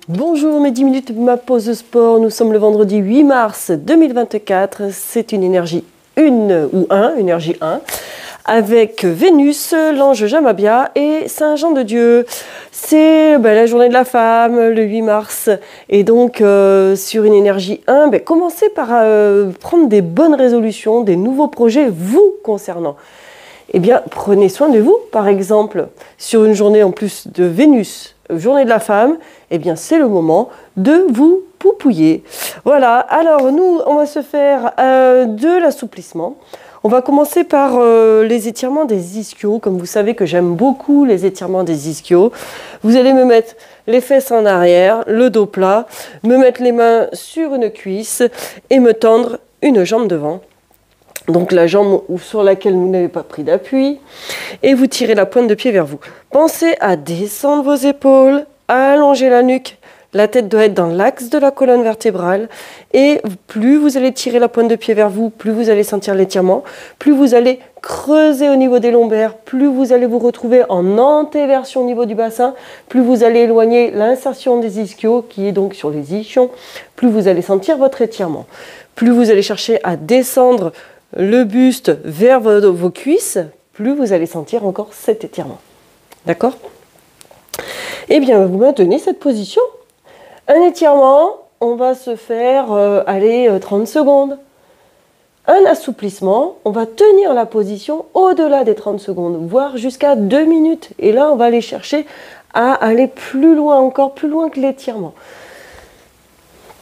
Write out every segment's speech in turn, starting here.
Bonjour, mes 10 minutes, ma pause sport. Nous sommes le vendredi 8 mars 2024. C'est une énergie 1 ou 1, énergie 1, avec Vénus, l'ange Jamabia et Saint Jean de Dieu. C'est la journée de la femme, le 8 mars. Et donc, sur une énergie 1, commencez par prendre des bonnes résolutions, des nouveaux projets vous concernant. Eh bien, prenez soin de vous. Par exemple, sur une journée en plus de Vénus, journée de la femme, eh bien, c'est le moment de vous poupouiller. Voilà, alors nous, on va se faire de l'assouplissement. On va commencer par les étirements des ischios. Comme vous savez que j'aime beaucoup les étirements des ischios. Vous allez me mettre les fesses en arrière, le dos plat, me mettre les mains sur une cuisse et me tendre une jambe devant. Donc la jambe sur laquelle vous n'avez pas pris d'appui. Et vous tirez la pointe de pied vers vous. Pensez à descendre vos épaules, à allonger la nuque. La tête doit être dans l'axe de la colonne vertébrale. Et plus vous allez tirer la pointe de pied vers vous, plus vous allez sentir l'étirement. Plus vous allez creuser au niveau des lombaires. Plus vous allez vous retrouver en antéversion au niveau du bassin. Plus vous allez éloigner l'insertion des ischios, qui est donc sur les ischions. Plus vous allez sentir votre étirement. Plus vous allez chercher à descendre le buste vers vos cuisses, plus vous allez sentir encore cet étirement. D'accord? Eh bien, vous maintenez cette position. Un étirement, on va se faire 30 secondes. Un assouplissement, on va tenir la position au-delà des 30 secondes, voire jusqu'à 2 minutes. Et là, on va aller chercher à aller plus loin, encore plus loin que l'étirement.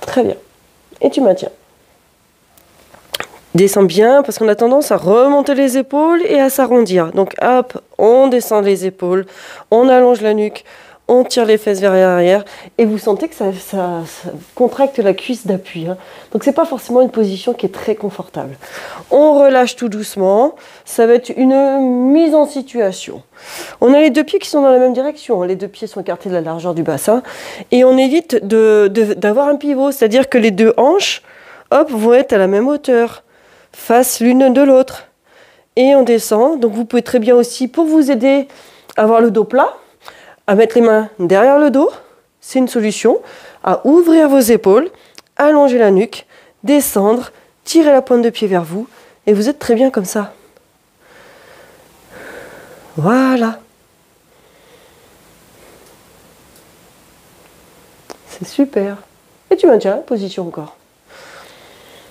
Très bien. Et tu maintiens. Descends bien parce qu'on a tendance à remonter les épaules et à s'arrondir. Donc hop, on descend les épaules, on allonge la nuque, on tire les fesses vers l'arrière et vous sentez que ça contracte la cuisse d'appui. Hein. Donc c'est pas forcément une position qui est très confortable. On relâche tout doucement, ça va être une mise en situation. On a les deux pieds qui sont dans la même direction, les deux pieds sont écartés de la largeur du bassin et on évite d'avoir un pivot, c'est-à-dire que les deux hanches vont être à la même hauteur. Face l'une de l'autre. Et on descend. Donc vous pouvez très bien aussi, pour vous aider à avoir le dos plat, à mettre les mains derrière le dos. C'est une solution. À ouvrir vos épaules, allonger la nuque, descendre, tirer la pointe de pied vers vous. Et vous êtes très bien comme ça. Voilà. C'est super. Et tu maintiens la position encore.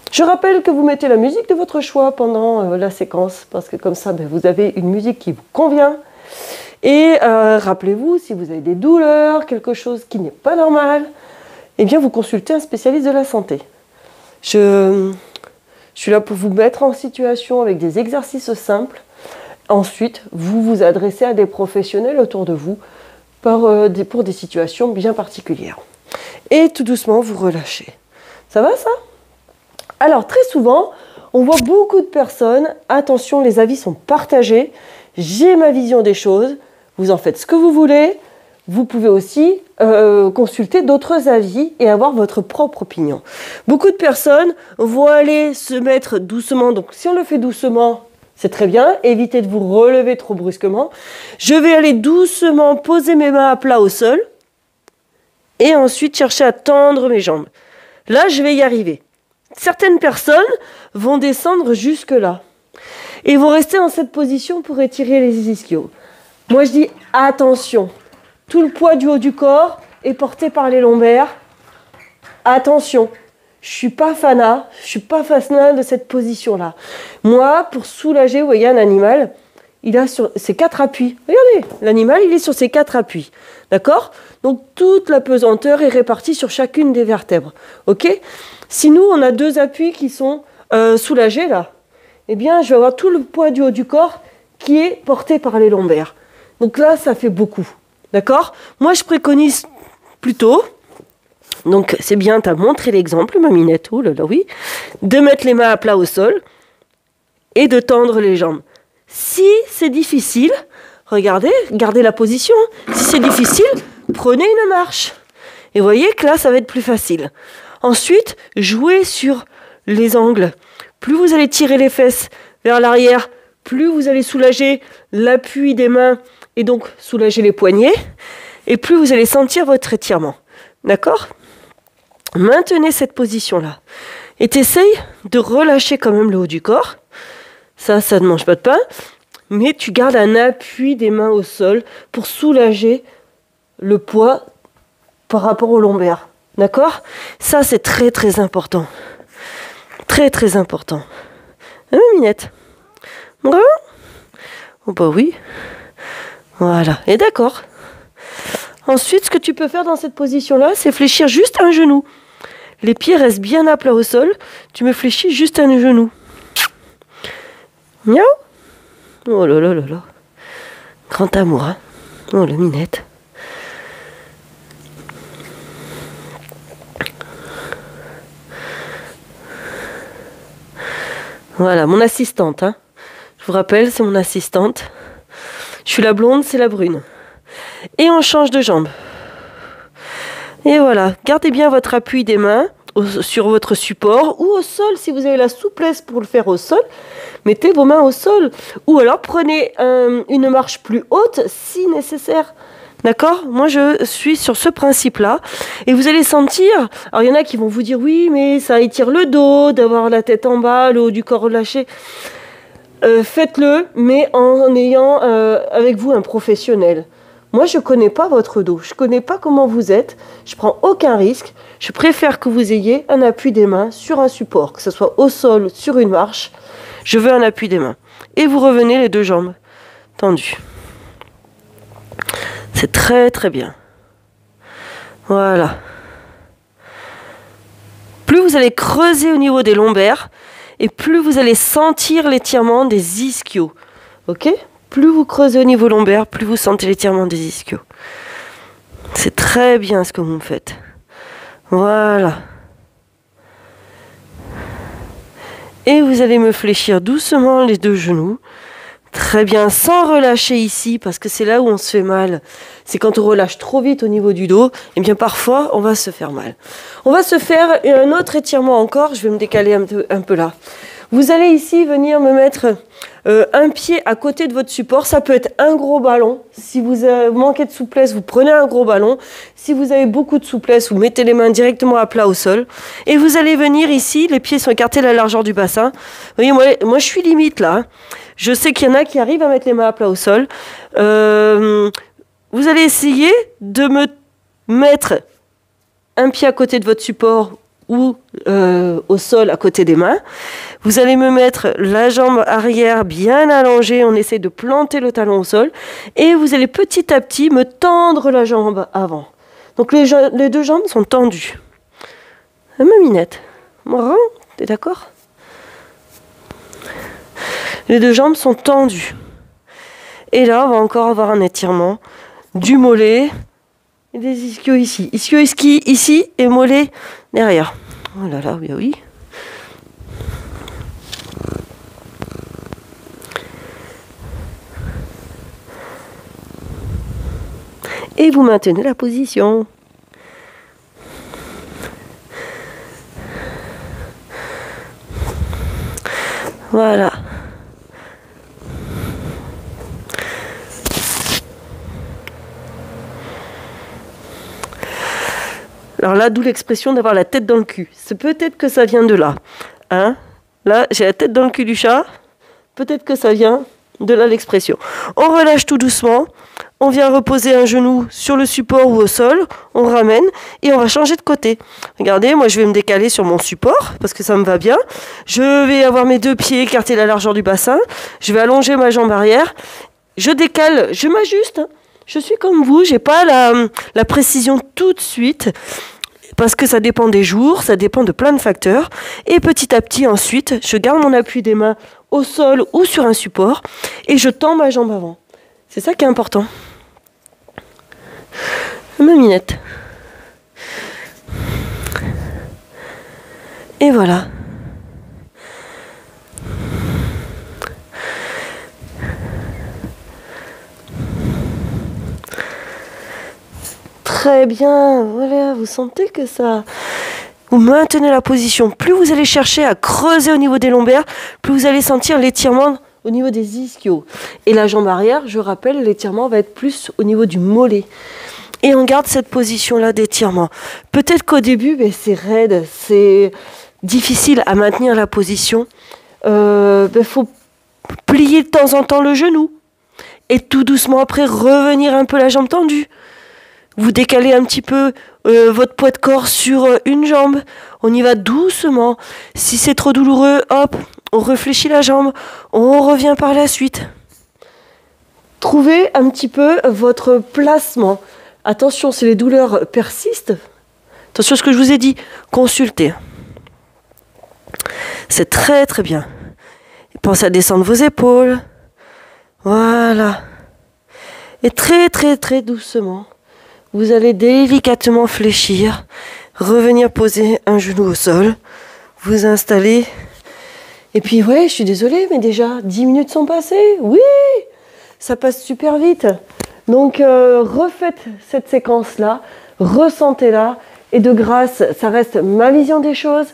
Je rappelle que vous mettez la musique de votre choix pendant la séquence, parce que comme ça, vous avez une musique qui vous convient. Et rappelez-vous, si vous avez des douleurs, quelque chose qui n'est pas normal, eh bien vous consultez un spécialiste de la santé. Je suis là pour vous mettre en situation avec des exercices simples. Ensuite, vous vous adressez à des professionnels autour de vous pour des situations bien particulières. Et tout doucement, vous relâchez. Ça va ça ? Alors très souvent, on voit beaucoup de personnes, attention, les avis sont partagés, j'ai ma vision des choses, vous en faites ce que vous voulez, vous pouvez aussi consulter d'autres avis et avoir votre propre opinion. Beaucoup de personnes vont aller se mettre doucement, donc si on le fait doucement, c'est très bien, évitez de vous relever trop brusquement. Je vais aller doucement poser mes mains à plat au sol et ensuite chercher à tendre mes jambes. Là, je vais y arriver. Certaines personnes vont descendre jusque-là et vont rester dans cette position pour étirer les ischios. Moi, je dis attention, tout le poids du haut du corps est porté par les lombaires. Attention, je ne suis pas fanat de cette position-là. Moi, pour soulager, vous voyez un animal, il a sur ses 4 appuis. Regardez, l'animal, il est sur ses 4 appuis. D'accord? Donc, toute la pesanteur est répartie sur chacune des vertèbres. OK? Si nous, on a 2 appuis qui sont soulagés, là, eh bien, je vais avoir tout le poids du haut du corps qui est porté par les lombaires. Donc là, ça fait beaucoup. D'accord? Moi, je préconise plutôt, donc c'est bien, tu as montré l'exemple, ma minette, oh là là, oui, de mettre les mains à plat au sol et de tendre les jambes. Si c'est difficile, regardez, gardez la position. Si c'est difficile, prenez une marche. Et voyez que là, ça va être plus facile. Ensuite, jouez sur les angles. Plus vous allez tirer les fesses vers l'arrière, plus vous allez soulager l'appui des mains et donc soulager les poignets, et plus vous allez sentir votre étirement. D'accord ? Maintenez cette position-là. Et t'essayes de relâcher quand même le haut du corps. Ça ne mange pas de pain. Mais tu gardes un appui des mains au sol pour soulager le poids par rapport au lombaire. D'accord ? Ça, c'est très, très important. Très, très important. Hein, Minette ? Bon, oh bah oui. Voilà. Et d'accord. Ensuite, ce que tu peux faire dans cette position-là, c'est fléchir juste un genou. Les pieds restent bien à plat au sol. Tu me fléchis juste un genou. Miaou. Oh là là là là. Grand amour, hein. Oh, la Minette. Voilà, mon assistante, hein. Je vous rappelle, c'est mon assistante. Je suis la blonde, c'est la brune. Et on change de jambe. Et voilà, gardez bien votre appui des mains sur votre support ou au sol si vous avez la souplesse pour le faire au sol. Mettez vos mains au sol. Ou alors prenez une marche plus haute si nécessaire. D'accord ? Moi, je suis sur ce principe-là. Et vous allez sentir... Alors, il y en a qui vont vous dire, oui, mais ça étire le dos, d'avoir la tête en bas, le haut du corps relâché. Faites-le, mais en ayant avec vous un professionnel. Moi, je ne connais pas votre dos. Je ne connais pas comment vous êtes. Je ne prends aucun risque. Je préfère que vous ayez un appui des mains sur un support, que ce soit au sol, sur une marche. Je veux un appui des mains. Et vous revenez les deux jambes tendues. C'est très très bien. Voilà. Plus vous allez creuser au niveau des lombaires et plus vous allez sentir l'étirement des ischios. Ok ? Plus vous creusez au niveau lombaire, plus vous sentez l'étirement des ischios. C'est très bien ce que vous me faites. Voilà. Et vous allez me fléchir doucement les deux genoux. Très bien, sans relâcher ici, parce que c'est là où on se fait mal. C'est quand on relâche trop vite au niveau du dos, et bien parfois, on va se faire mal. On va se faire un autre étirement encore, je vais me décaler un peu là. Vous allez ici venir me mettre un pied à côté de votre support. Ça peut être un gros ballon. Si vous manquez de souplesse, vous prenez un gros ballon. Si vous avez beaucoup de souplesse, vous mettez les mains directement à plat au sol. Et vous allez venir ici, les pieds sont écartés à la largeur du bassin. Vous voyez, moi je suis limite là. Je sais qu'il y en a qui arrivent à mettre les mains à plat au sol. Vous allez essayer de me mettre un pied à côté de votre support ou au sol à côté des mains. Vous allez me mettre la jambe arrière bien allongée. On essaie de planter le talon au sol. Et vous allez petit à petit me tendre la jambe avant. Donc les deux jambes sont tendues. Ma Minette, t'es d'accord ? Les deux jambes sont tendues. Et là, on va encore avoir un étirement du mollet et des ischios ici. Ischio ici et mollet derrière. Oh là là, oui, oui. Et vous maintenez la position. Voilà. Alors là, d'où l'expression d'avoir la tête dans le cul. C'est peut-être que ça vient de là. Hein ? Là, j'ai la tête dans le cul du chat. Peut-être que ça vient de là l'expression. On relâche tout doucement. On vient reposer un genou sur le support ou au sol. On ramène et on va changer de côté. Regardez, moi je vais me décaler sur mon support parce que ça me va bien. Je vais avoir mes deux pieds écartés à la largeur du bassin. Je vais allonger ma jambe arrière. Je décale, je m'ajuste. Je suis comme vous, j'ai pas la précision tout de suite parce que ça dépend des jours, ça dépend de plein de facteurs. Et petit à petit, ensuite, je garde mon appui des mains au sol ou sur un support et je tends ma jambe avant. C'est ça qui est important. Ma Minette. Et voilà. Très bien, voilà, vous sentez que ça... Vous maintenez la position. Plus vous allez chercher à creuser au niveau des lombaires, plus vous allez sentir l'étirement au niveau des ischios. Et la jambe arrière, je rappelle, l'étirement va être plus au niveau du mollet. Et on garde cette position-là d'étirement. Peut-être qu'au début, c'est raide, c'est difficile à maintenir la position. Faut plier de temps en temps le genou. Et tout doucement après, revenir un peu la jambe tendue. Vous décalez un petit peu votre poids de corps sur une jambe. On y va doucement. Si c'est trop douloureux, hop, on réfléchit la jambe. On revient par la suite. Trouvez un petit peu votre placement. Attention, si les douleurs persistent, attention à ce que je vous ai dit, consultez. C'est très très bien. Pensez à descendre vos épaules. Voilà. Et très très très doucement, vous allez délicatement fléchir, revenir poser un genou au sol, vous installer. Et puis ouais, je suis désolée, mais déjà 10 minutes sont passées. Oui, ça passe super vite. Donc refaites cette séquence-là, ressentez-la. Et de grâce, ça reste ma vision des choses.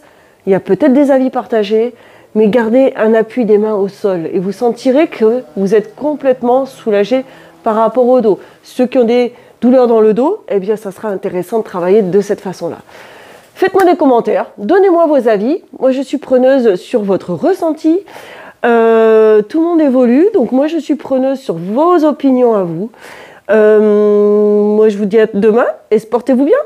Il y a peut-être des avis partagés, mais gardez un appui des mains au sol. Et vous sentirez que vous êtes complètement soulagé par rapport au dos. Ceux qui ont des douleurs dans le dos, eh bien ça sera intéressant de travailler de cette façon-là. Faites-moi des commentaires, donnez-moi vos avis. Moi je suis preneuse sur votre ressenti. Tout le monde évolue, donc moi je suis preneuse sur vos opinions à vous. Moi je vous dis à demain et portez-vous bien.